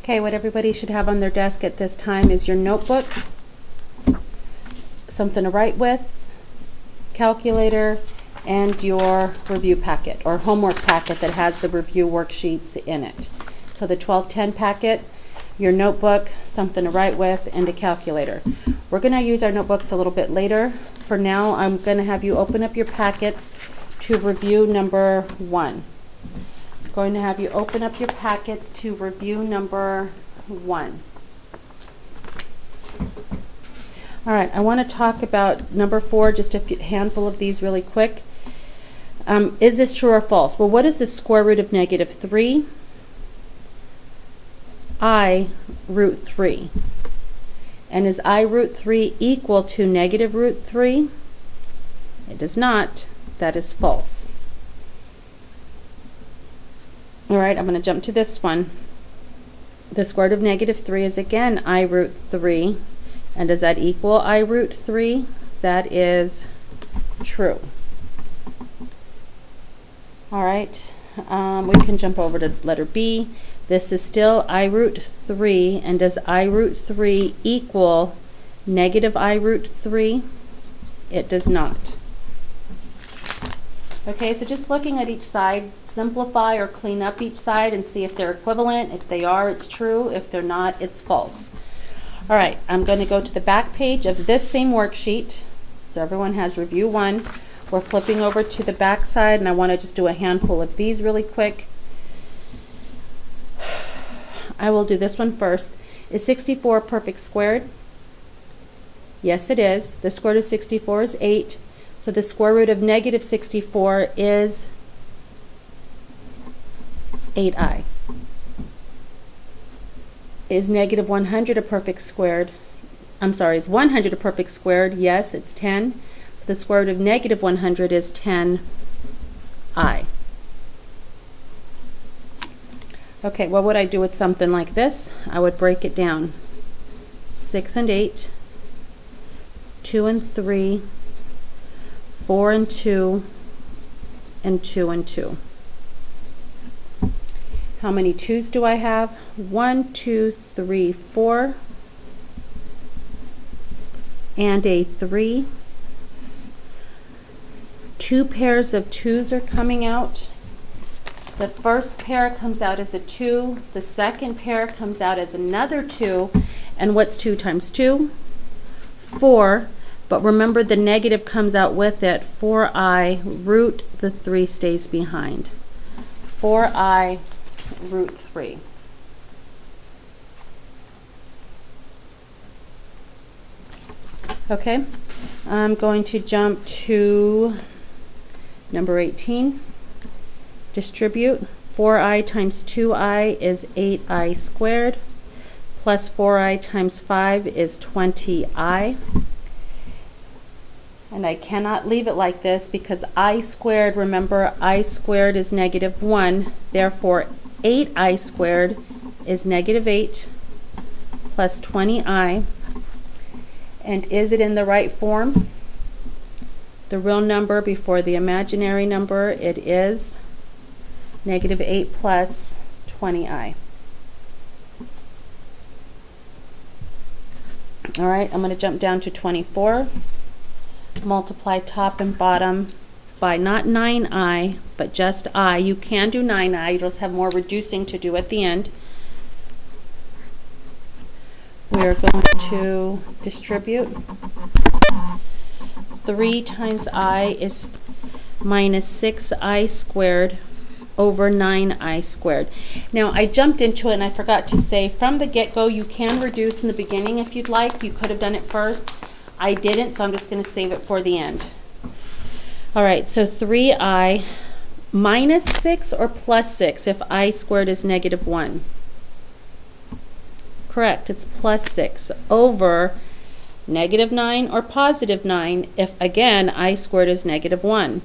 Okay, what everybody should have on their desk at this time is your notebook, something to write with, calculator, and your review packet or homework packet that has the review worksheets in it. So the 1210 packet, your notebook, something to write with, and a calculator. We're going to use our notebooks a little bit later. For now, I'm going to have you open up your packets to review number 1. I'm going to have you open up your packets to review number 1. All right, I want to talk about number 4, just a handful of these really quick. Is this true or false? Well, what is the square root of negative 3? I root 3. And is I root 3 equal to negative root 3? It is not. That is false. All right, I'm going to jump to this one. The square root of negative 3 is again I root 3. And does that equal I root 3? That is true. All right, we can jump over to letter B. This is still I root 3. And does I root 3 equal negative I root 3? It does not. Okay, so just looking at each side, simplify or clean up each side and see if they're equivalent. If they are, it's true. If they're not, it's false. All right, I'm going to go to the back page of this same worksheet. So everyone has review 1. We're flipping over to the back side, and I want to just do a handful of these really quick. I will do this one first. Is 64 perfect squared? Yes, it is. The square root of 64 is 8. So the square root of negative 64 is 8i. Is negative 100 a perfect squared? I'm sorry, is 100 a perfect squared? Yes, it's 10. So the square root of negative 100 is 10i. Okay, what would I do with something like this? I would break it down. 6 and 8, 2 and 3, 4 and 2, and 2 and 2. How many 2's do I have? 1, 2, 3, 4, and a 3. 2 pairs of 2's are coming out. The first pair comes out as a 2. The second pair comes out as another 2. And what's 2 times 2? 4. But remember, the negative comes out with it. 4i root the 3 stays behind. 4i root 3. Okay, I'm going to jump to number 18. Distribute. 4i times 2i is 8i squared, plus 4i times 5 is 20i. And I cannot leave it like this because I squared, remember, I squared is negative 1. Therefore, 8i squared is negative 8 plus 20i. And is it in the right form? The real number before the imaginary number, it is negative 8 plus 20i. All right, I'm going to jump down to 24. Multiply top and bottom by not 9i, but just I. You can do 9i. You'll just have more reducing to do at the end. We are going to distribute. 3 times I is minus 6i squared over 9i squared. Now, I jumped into it and I forgot to say, from the get-go, you can reduce in the beginning if you'd like. You could have done it first. I didn't, so I'm just going to save it for the end. All right, so 3i minus 6 or plus 6 if I squared is negative 1. Correct, it's plus 6 over negative 9 or positive 9 if, again, I squared is negative 1.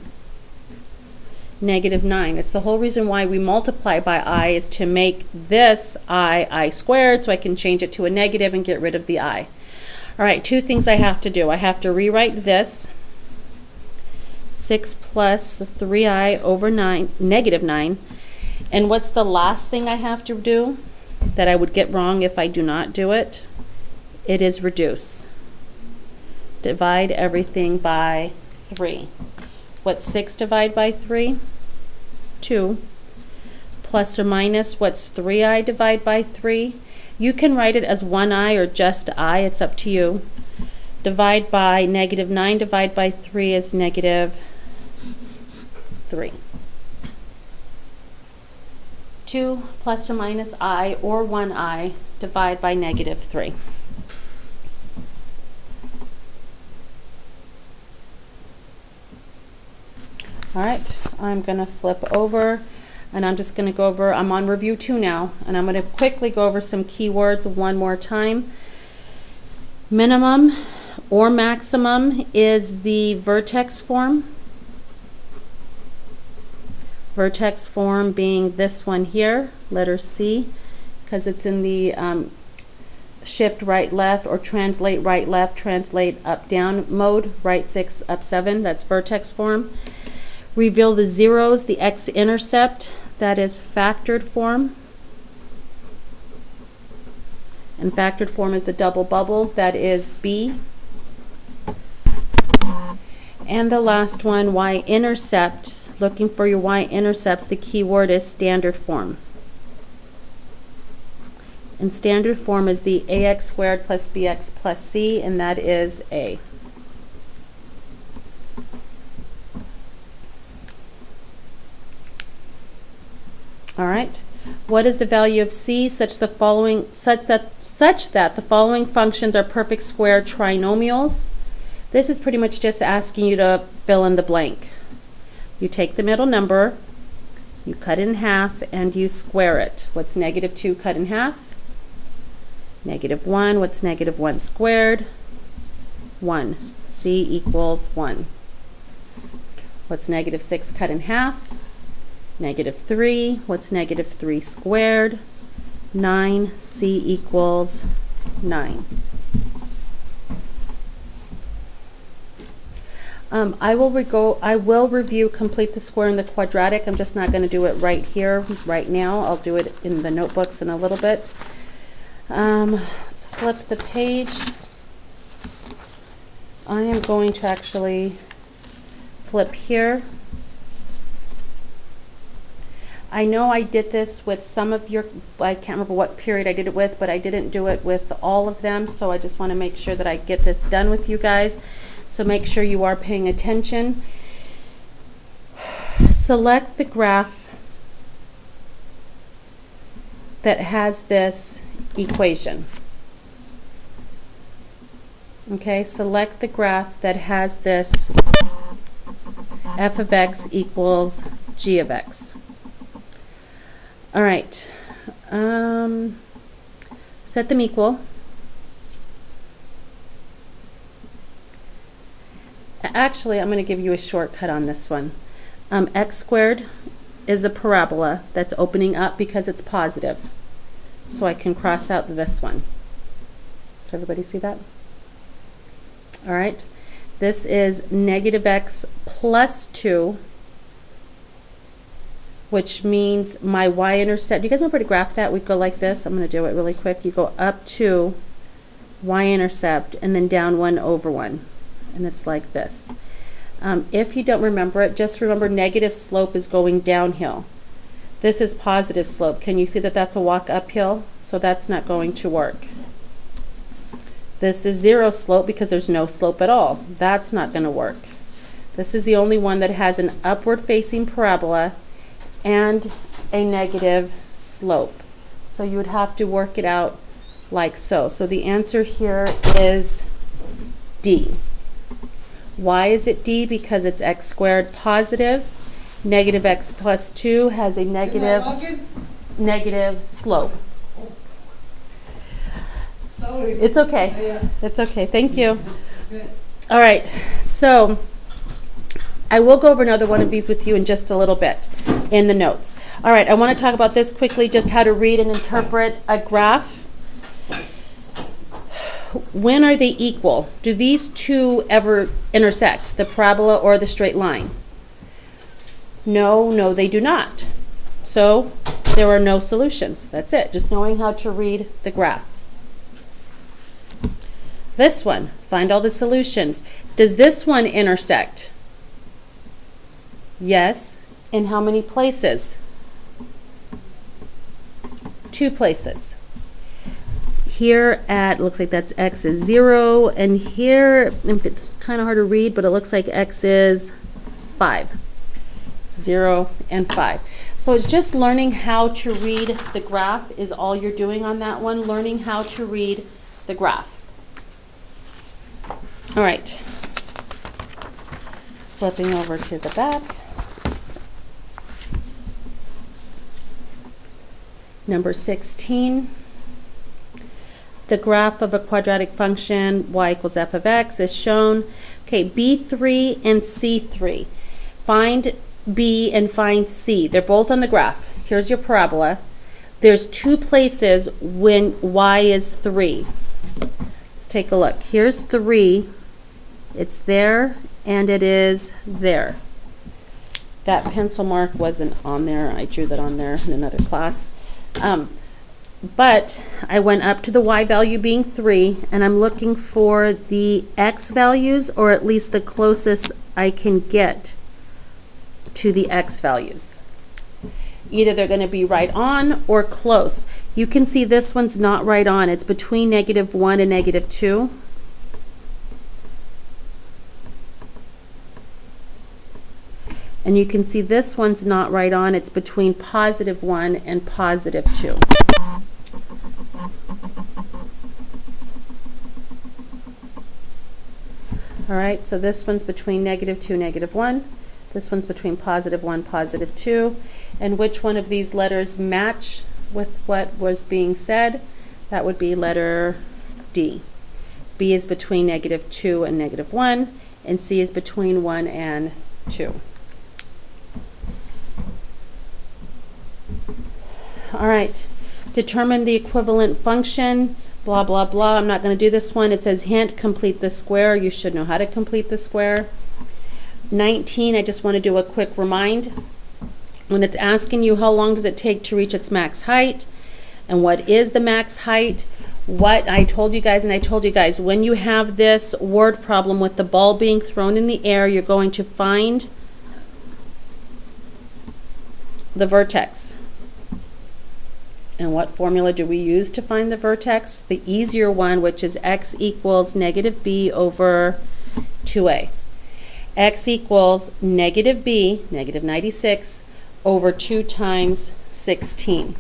Negative 9. It's the whole reason why we multiply by I is to make this I squared so I can change it to a negative and get rid of the I. All right, 2 things I have to do. I have to rewrite this. 6 plus 3i over 9, negative 9. And what's the last thing I have to do? that I would get wrong if I do not do it, it is reduce. Divide everything by 3. What's 6 divided by 3? 2. Plus or minus, what's 3i divided by 3? You can write it as 1i or just I, it's up to you. Divide by negative 9 divided by 3 is negative 3. 2 plus or minus I or 1i divide by negative 3. All right, I'm going to flip over and I'm just going to go over, I'm on review 2 now, and I'm going to quickly go over some keywords one more time. Minimum or maximum is the vertex form. Vertex form being this one here, letter C, because it's in the shift right left or translate right left, translate up down mode, right 6 up 7, that's vertex form. Reveal the zeros, the x-intercept, that is factored form. And factored form is the double bubbles, that is B. And the last one, y-intercept, looking for your y-intercepts, the key word is standard form. And standard form is the ax squared plus bx plus c, and that is A. All right. What is the value of c such that the following functions are perfect square trinomials? This is pretty much just asking you to fill in the blank. You take the middle number, you cut it in half, and you square it. What's negative 2 cut in half? Negative 1. What's negative 1 squared? 1. C equals 1. What's negative 6 cut in half? Negative 3. What's negative 3 squared? 9. C equals 9. I will review complete the square and the quadratic. I'm just not going to do it right here, right now. I'll do it in the notebooks in a little bit. Let's flip the page. I am going to actually flip here. I know I did this with some of your, I can't remember what period I did it with, but I didn't do it with all of them, so I just want to make sure that I get this done with you guys. So make sure you are paying attention. Select the graph that has this equation. Okay, select the graph that has this f of x equals g of x. All right, set them equal. Actually, I'm going to give you a shortcut on this one. X squared is a parabola that's opening up because it's positive. So I can cross out this one. Does everybody see that? All right. This is negative x plus 2, which means my y-intercept. Do you guys remember to graph that? We'd go like this. I'm going to do it really quick. You go up to y-intercept and then down 1 over 1. And it's like this. If you don't remember it, just remember negative slope is going downhill. This is positive slope. Can you see that that's a walk uphill? So that's not going to work. This is 0 slope because there's no slope at all. That's not going to work. This is the only one that has an upward facing parabola and a negative slope. So you would have to work it out like so. So the answer here is D. Why is it D? Because it's x squared positive. Negative x plus 2 has a negative slope. Sorry. It's okay. Yeah. It's okay. Thank you. Okay. All right. So I will go over another one of these with you in just a little bit in the notes. All right. I want to talk about this quickly, just how to read and interpret a graph. When are they equal? Do these two ever intersect, the parabola or the straight line? No, they do not. So there are no solutions. That's it, just knowing how to read the graph. This one, find all the solutions. Does this one intersect? Yes. In how many places? 2 places. Here at, looks like that's x is 0, and here, it's kind of hard to read, but it looks like x is 5. 0 and 5. So it's just learning how to read the graph is all you're doing on that one, learning how to read the graph. All right. Flipping over to the back. Number 16. The graph of a quadratic function y equals f of x is shown. Okay, B3 and C3. Find B and find C. They're both on the graph. Here's your parabola. There's 2 places when y is 3. Let's take a look. Here's 3. It's there and it is there. That pencil mark wasn't on there. I drew that on there in another class. But I went up to the y value being 3, and I'm looking for the x values, or at least the closest I can get to the x values. Either they're going to be right on or close. You can see this one's not right on. It's between -1 and -2. And you can see this one's not right on. It's between +1 and +2. All right, so this one's between -2, -1. This one's between +1, +2. And which one of these letters match with what was being said? That would be letter D. B is between -2 and -1, and C is between 1 and 2. All right, determine the equivalent function. Blah, blah, blah. I'm not going to do this one. It says hint, complete the square. You should know how to complete the square. 19, I just want to do a quick remind. When it's asking you how long does it take to reach its max height, and what is the max height, what I told you guys, and I told you guys, when you have this word problem with the ball being thrown in the air, you're going to find the vertex. And what formula do we use to find the vertex? The easier one, which is x equals -b over 2a. X equals -b, -96, over 2 times 16.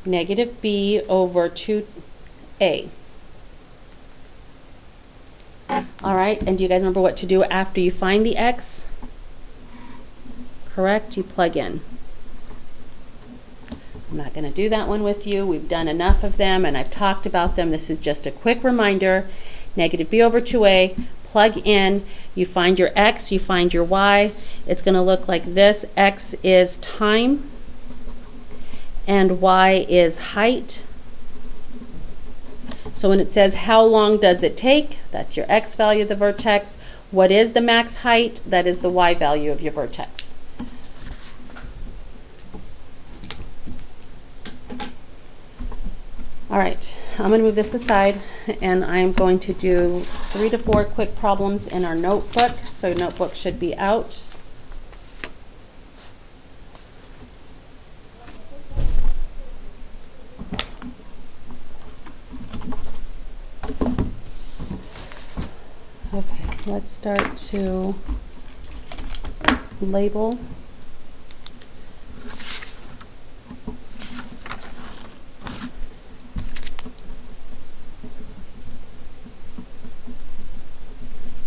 -b over 2a. All right, and do you guys remember what to do after you find the x? Correct, you plug in. I'm not going to do that one with you. We've done enough of them, and I've talked about them. This is just a quick reminder. -b over 2a, plug in, you find your x, you find your y. It's going to look like this. X is time, and y is height. So when it says how long does it take, that's your x value of the vertex. What is the max height? That is the y value of your vertex. All right, I'm going to move this aside, and I'm going to do 3 to 4 quick problems in our notebook. So notebook should be out. Okay, let's start to label.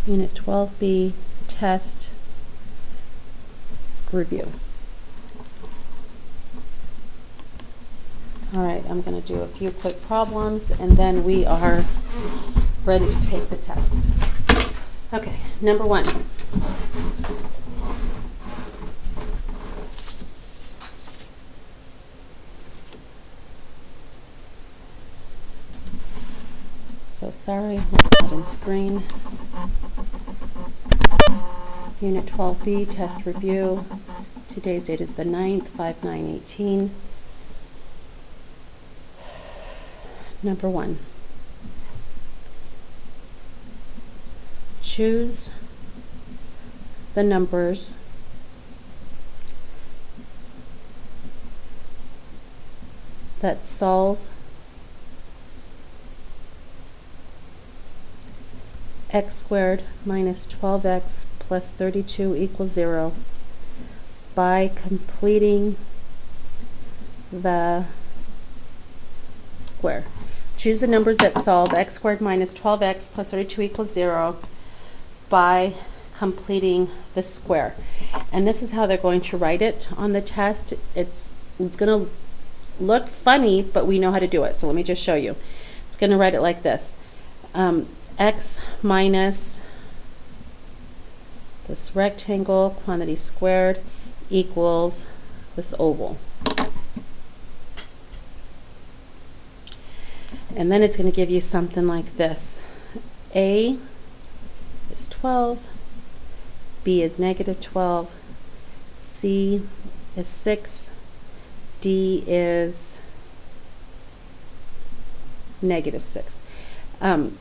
Unit 12B, test, review. All right, I'm going to do a few quick problems, and then we are ready to take the test. Okay, number 1. So sorry, it's not in screen. Unit 12B, test review. Today's date is the 9th, 5/9/18. Number 1. Choose the numbers that solve x squared minus 12x plus 32 equals 0 by completing the square. Choose the numbers that solve x squared minus 12x plus 32 equals 0 by completing the square. And this is how they're going to write it on the test. It's going to look funny, but we know how to do it. So let me just show you. It's going to write it like this. X minus this rectangle quantity squared equals this oval. And then it's going to give you something like this. A is 12, B is negative 12, C is 6, D is negative 6. I'm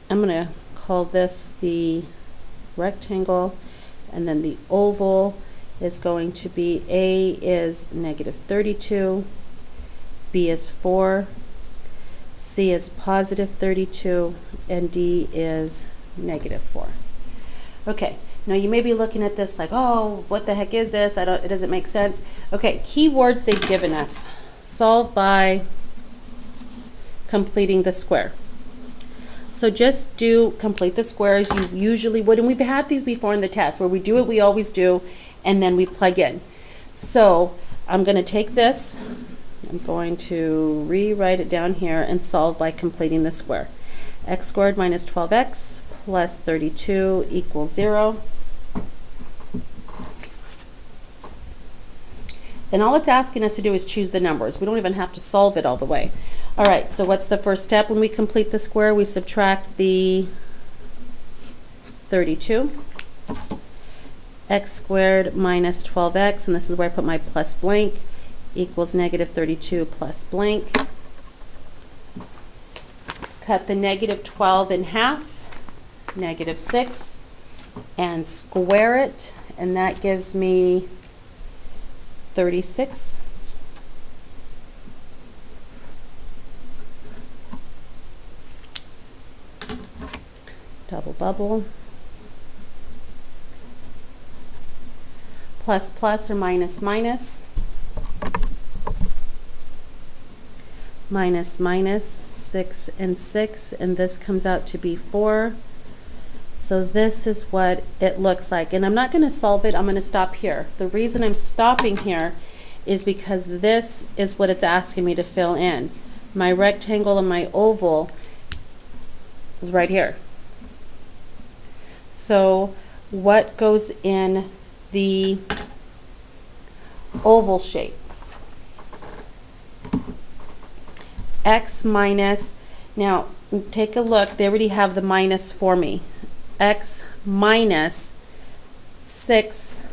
going to call this the rectangle, and then the oval is going to be A is negative 32, B is 4, C is positive 32, and D is negative 4. Okay, now you may be looking at this like, oh, what the heck is this? It doesn't make sense. Okay, keywords they've given us. Solve by completing the square. So just complete the squares you usually would, and we've had these before in the test where we do what we always do and then we plug in. So I'm going to take this, I'm going to rewrite it down here and solve by completing the square. X squared minus 12x plus 32 equals 0. And all it's asking us to do is choose the numbers. We don't even have to solve it all the way. All right, so what's the first step when we complete the square? We subtract the 32. X squared minus 12x, and this is where I put my plus blank, equals negative 32 plus blank. Cut the negative 12 in half, negative 6, and square it, and that gives me 36. Double bubble. Plus plus or minus minus. Minus minus, 6 and 6, and this comes out to be 4. So this is what it looks like. And I'm not going to solve it. I'm going to stop here. The reason I'm stopping here is because this is what it's asking me to fill in. My rectangle and my oval is right here. So what goes in the oval shape? X minus, now take a look, they already have the minus for me. X minus 6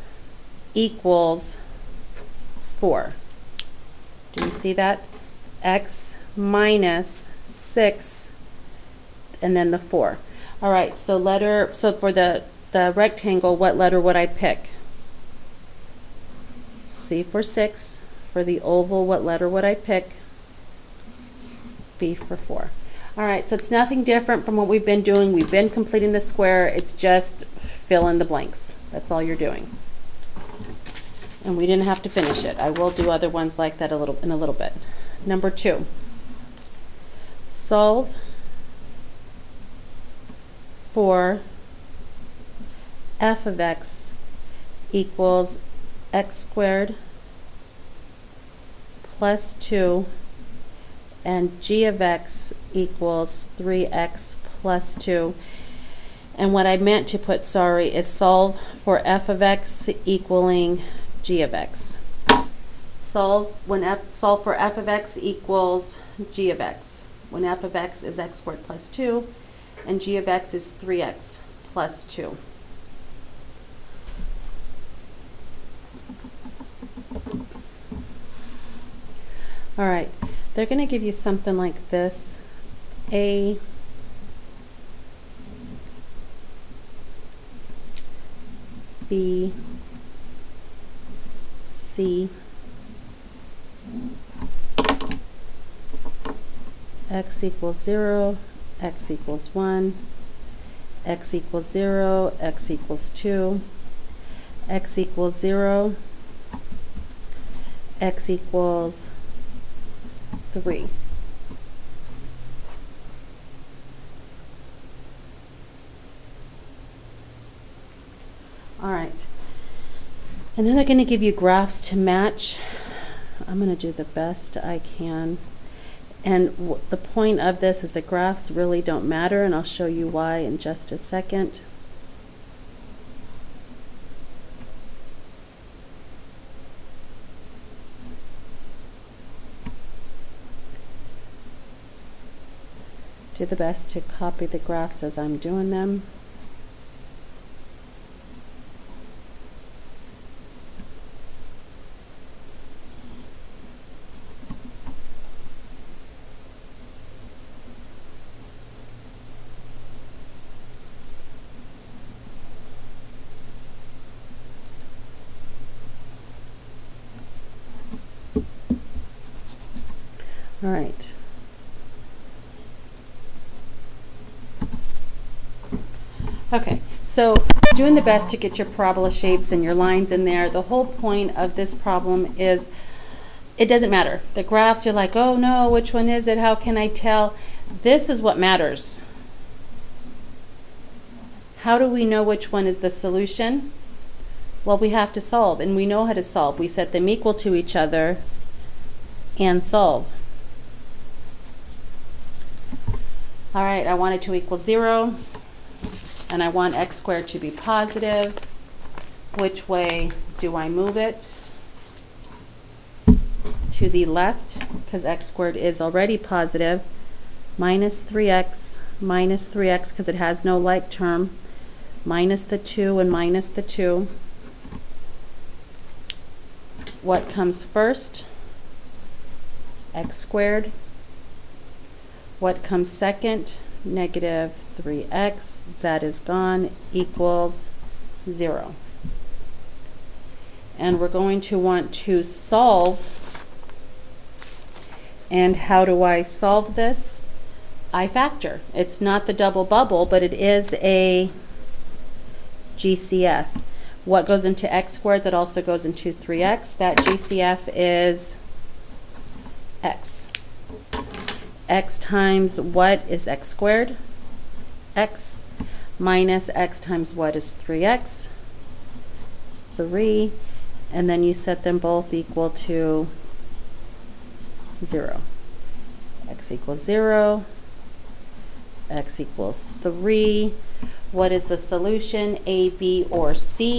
equals 4. Do you see that? X minus 6 and then the 4. All right, so for the rectangle, what letter would I pick? C for 6. For the oval, what letter would I pick? B for 4. All right, so it's nothing different from what we've been doing. We've been completing the square. It's just fill in the blanks. That's all you're doing. And we didn't have to finish it. I will do other ones like that in a little bit. Number 2. Solve for f of x equals x squared plus 2 and g of x equals 3x plus 2. And what I meant to put, sorry, is solve for f of x equaling g of x. Solve for f of x equals g of x, when f of x is x squared plus 2 and g of x is 3x plus 2. All right, they're going to give you something like this. A B C x equals 0, x equals 1, x equals 0, x equals 2, x equals 0, x equals 3. All right. And then they're going to give you graphs to match. I'm going to do the best I can. And the point of this is the graphs really don't matter, and I'll show you why in just a second. Do the best to copy the graphs as I'm doing them. All right. Okay, so doing the best to get your parabola shapes and your lines in there. The whole point of this problem is it doesn't matter. The graphs, you're like, oh no, which one is it? How can I tell? This is what matters. How do we know which one is the solution? Well, we have to solve, and we know how to solve. We set them equal to each other and solve. All right, I want it to equal 0, and I want x squared to be positive. Which way do I move it? To the left, because x squared is already positive. Minus 3x, because it has no like term. Minus the 2 and minus the 2. What comes first? X squared. What comes second? Negative 3x, that is gone, equals 0. And we're going to want to solve. And how do I solve this? I factor. It's not the double bubble, but it is a GCF. What goes into x squared that also goes into 3x? That GCF is x. X times what is x squared? X minus x times what is 3x? 3. And then you set them both equal to 0. X equals 0. X equals 3. What is the solution? A, B, or C?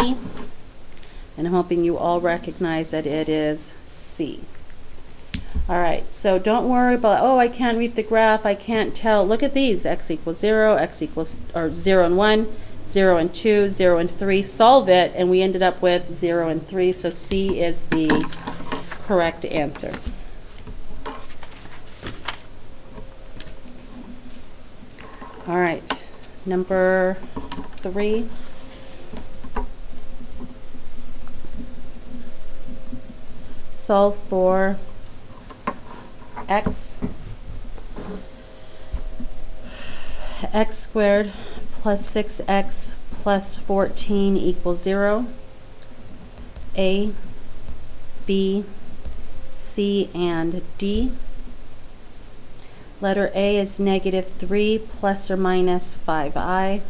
And I'm hoping you all recognize that it is C. All right, so don't worry about, oh, I can't read the graph, I can't tell. Look at these, x equals 0, x equals, or 0 and 1, 0 and 2, 0 and 3. Solve it, and we ended up with 0 and 3, so C is the correct answer. All right, number 3. Solve for x squared plus 6x plus 14 equals 0. A, B, C, and D. Letter A is negative 3 plus or minus 5i.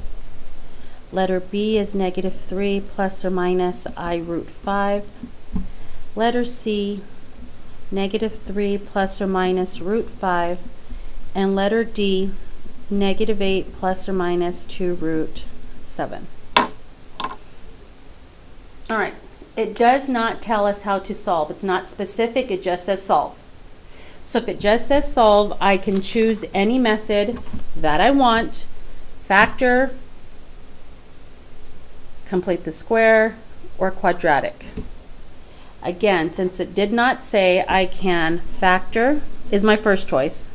Letter B is negative 3 plus or minus I root 5. Letter C, negative 3 plus or minus root 5. And letter D, negative 8 plus or minus 2 root 7. All right, it does not tell us how to solve. It's not specific, it just says solve. So if it just says solve, I can choose any method that I want. Factor, complete the square, or quadratic. Again, since it did not say, I can factor is my first choice,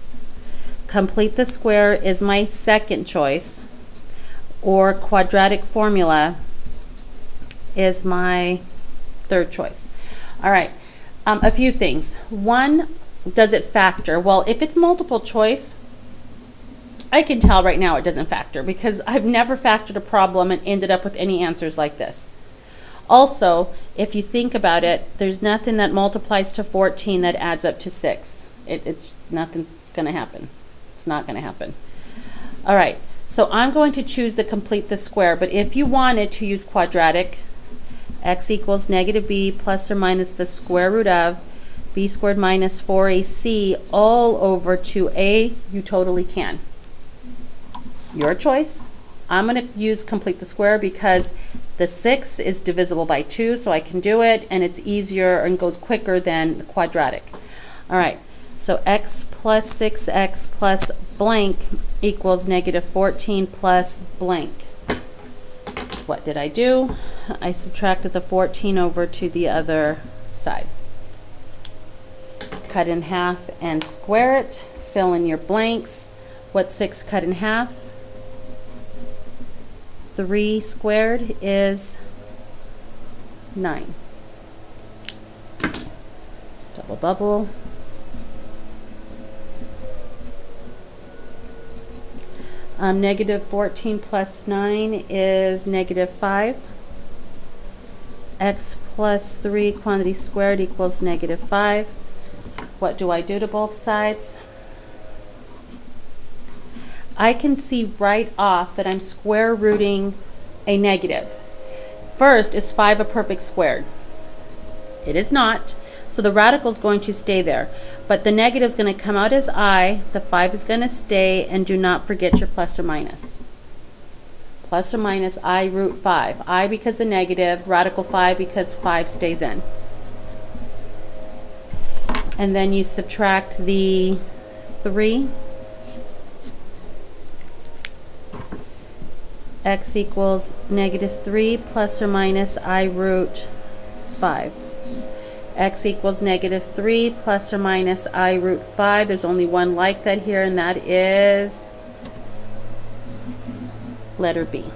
complete the square is my second choice, or quadratic formula is my third choice. All right, a few things. One, does it factor? Well, if it's multiple choice, I can tell right now it doesn't factor because I've never factored a problem and ended up with any answers like this. Also, if you think about it, there's nothing that multiplies to 14 that adds up to 6. It's nothing's going to happen. It's not going to happen. All right, so I'm going to choose the complete the square, but if you wanted to use quadratic, x equals negative b plus or minus the square root of b squared minus 4ac all over 2a, you totally can. Your choice. I'm going to use complete the square because the 6 is divisible by 2, so I can do it, and it's easier and goes quicker than the quadratic. All right, so x plus 6x plus blank equals negative 14 plus blank. What did I do? I subtracted the 14 over to the other side. Cut in half and square it. Fill in your blanks. What's 6 cut in half? 3 squared is 9. Double bubble. Negative 14 plus 9 is negative 5. X plus 3 quantity squared equals negative 5. What do I do to both sides? I can see right off that I'm square rooting a negative. First, is 5 a perfect squared? It is not, so the radical is going to stay there. But the negative is going to come out as I, the 5 is going to stay, and do not forget your plus or minus. Plus or minus I root 5. I because the negative, radical 5 because 5 stays in. And then you subtract the 3. X equals negative 3 plus or minus I root 5. X equals negative 3 plus or minus I root 5. There's only one like that here, and that is letter B.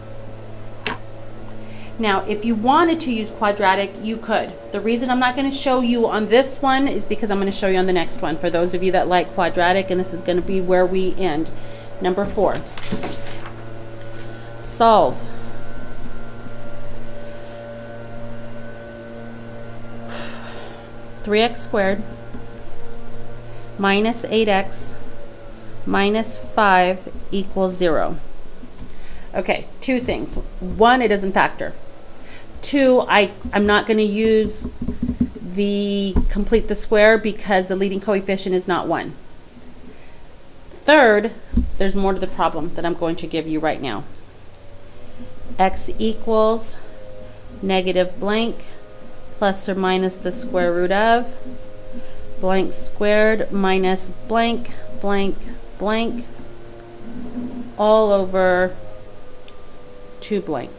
Now, if you wanted to use quadratic, you could. The reason I'm not going to show you on this one is because I'm going to show you on the next one for those of you that like quadratic, and this is going to be where we end. Number 4. Solve. (3x squared) minus 8x minus 5 equals 0. Okay, two things. One, it doesn't factor. Two, I'm not going to use the complete the square because the leading coefficient is not 1. Third, there's more to the problem that I'm going to give you right now. X equals negative blank plus or minus the square root of blank squared minus blank blank blank all over 2 blank.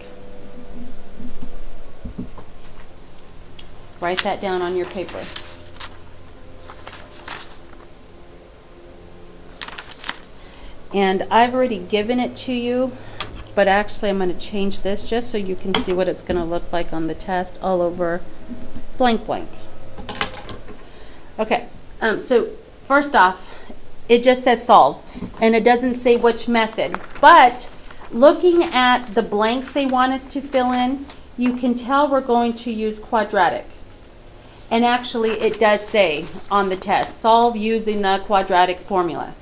Write that down on your paper. And I've already given it to you, but actually I'm going to change this just so you can see what it's going to look like on the test, all over blank blank. Okay, so first off, it just says solve, and it doesn't say which method, but looking at the blanks they want us to fill in, you can tell we're going to use quadratic. And actually it does say on the test, solve using the quadratic formula.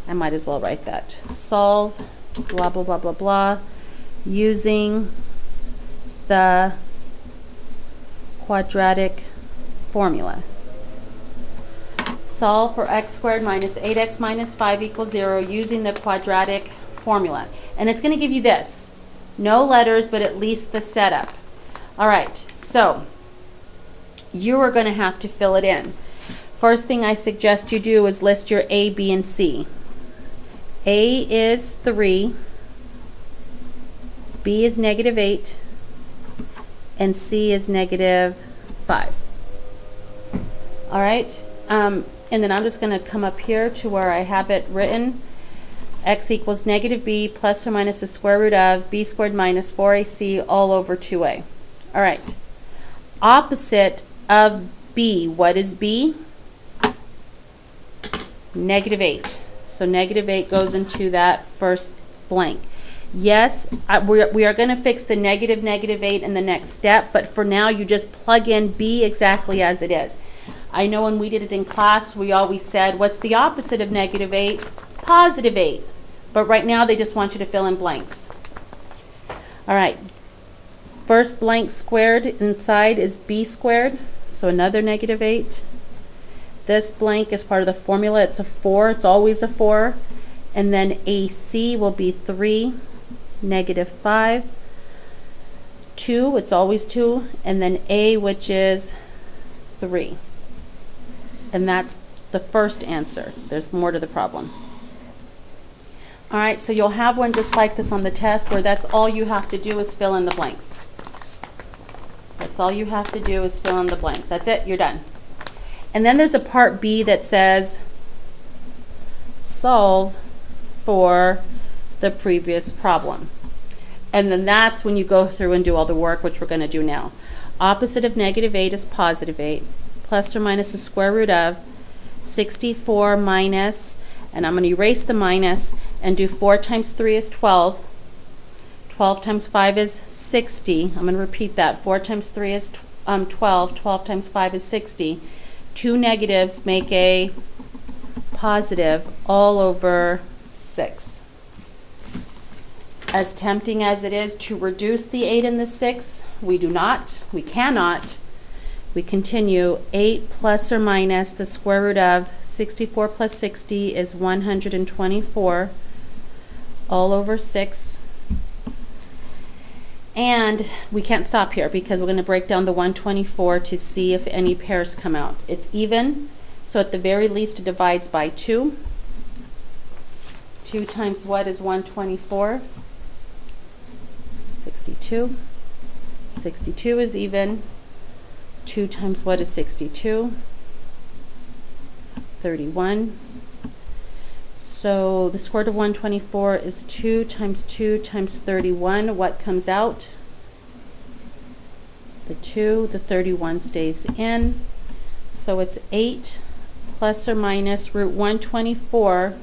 I might as well write that. Solve, blah, blah, blah, blah, blah, using the quadratic formula. Solve for x squared minus 8x minus 5 equals 0 using the quadratic formula. And it's going to give you this. No letters, but at least the setup. All right, so you are going to have to fill it in. First thing I suggest you do is list your A, B, and C. A is 3, B is negative 8, and C is negative 5. All right, and then I'm just going to come up here to where I have it written. X equals negative b plus or minus the square root of b squared minus 4ac all over 2a. All right, opposite of b, what is b? Negative 8. So negative 8 goes into that first blank. Yes, we are going to fix the negative 8 in the next step, but for now you just plug in b exactly as it is. I know when we did it in class, we always said, what's the opposite of negative 8? Positive 8. But right now they just want you to fill in blanks. All right, first blank squared inside is b squared, so another negative 8. This blank is part of the formula. It's a 4. It's always a 4. And then AC will be 3, negative 5. 2, it's always 2. And then A, which is 3. And that's the first answer. There's more to the problem. All right, so you'll have one just like this on the test where that's all you have to do is fill in the blanks. That's all you have to do is fill in the blanks. That's it. You're done. And then there's a part B that says solve for the previous problem. And then that's when you go through and do all the work, which we're going to do now. Opposite of negative 8 is positive 8, plus or minus the square root of 64 minus, and I'm going to erase the minus and do 4 times 3 is 12. 12 times 5 is 60. I'm going to repeat that. 4 times 3 is 12. 12 times 5 is 60. Two negatives make a positive all over 6. As tempting as it is to reduce the 8 and the 6, we do not. We cannot. We continue. 8 plus or minus the square root of 64 plus 60 is 124 all over 6. And we can't stop here because we're going to break down the 124 to see if any pairs come out. It's even, so at the very least it divides by 2. 2 times what is 124? 62. 62 is even. 2 times what is 62? 31. So the square root of 124 is 2 times 2 times 31. What comes out? The 2. The 31 stays in. So it's 8 plus or minus root 124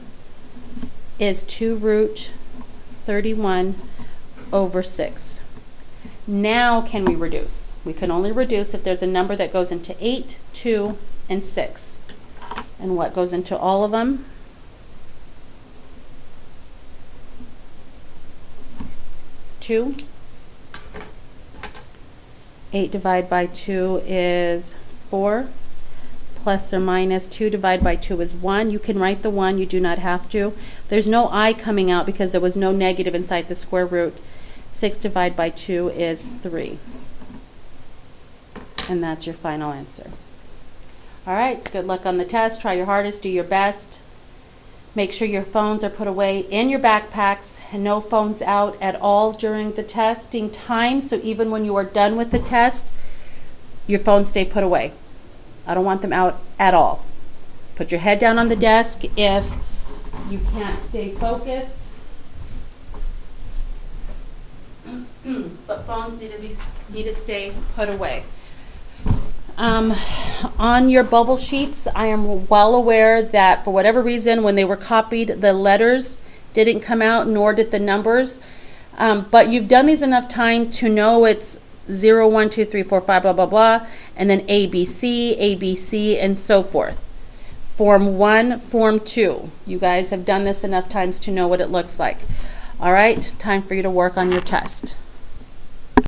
is 2 root 31 over 6. Now can we reduce? We can only reduce if there's a number that goes into 8, 2, and 6. And what goes into all of them? 2. 8 divided by 2 is 4. Plus or minus 2 divided by 2 is 1. You can write the 1. You do not have to. There's no I coming out because there was no negative inside the square root. 6 divided by 2 is 3. And that's your final answer. All right, good luck on the test. Try your hardest, do your best. Make sure your phones are put away in your backpacks and no phones out at all during the testing time. So even when you are done with the test, your phones stay put away. I don't want them out at all. Put your head down on the desk if you can't stay focused. But phones need to stay put away. On your bubble sheets, I am well aware that for whatever reason, when they were copied, the letters didn't come out, nor did the numbers. But you've done these enough time to know it's 0, 1, 2, 3, 4, 5, blah, blah, blah, and then ABC, and so forth. Form 1, Form 2. You guys have done this enough times to know what it looks like. All right, time for you to work on your test.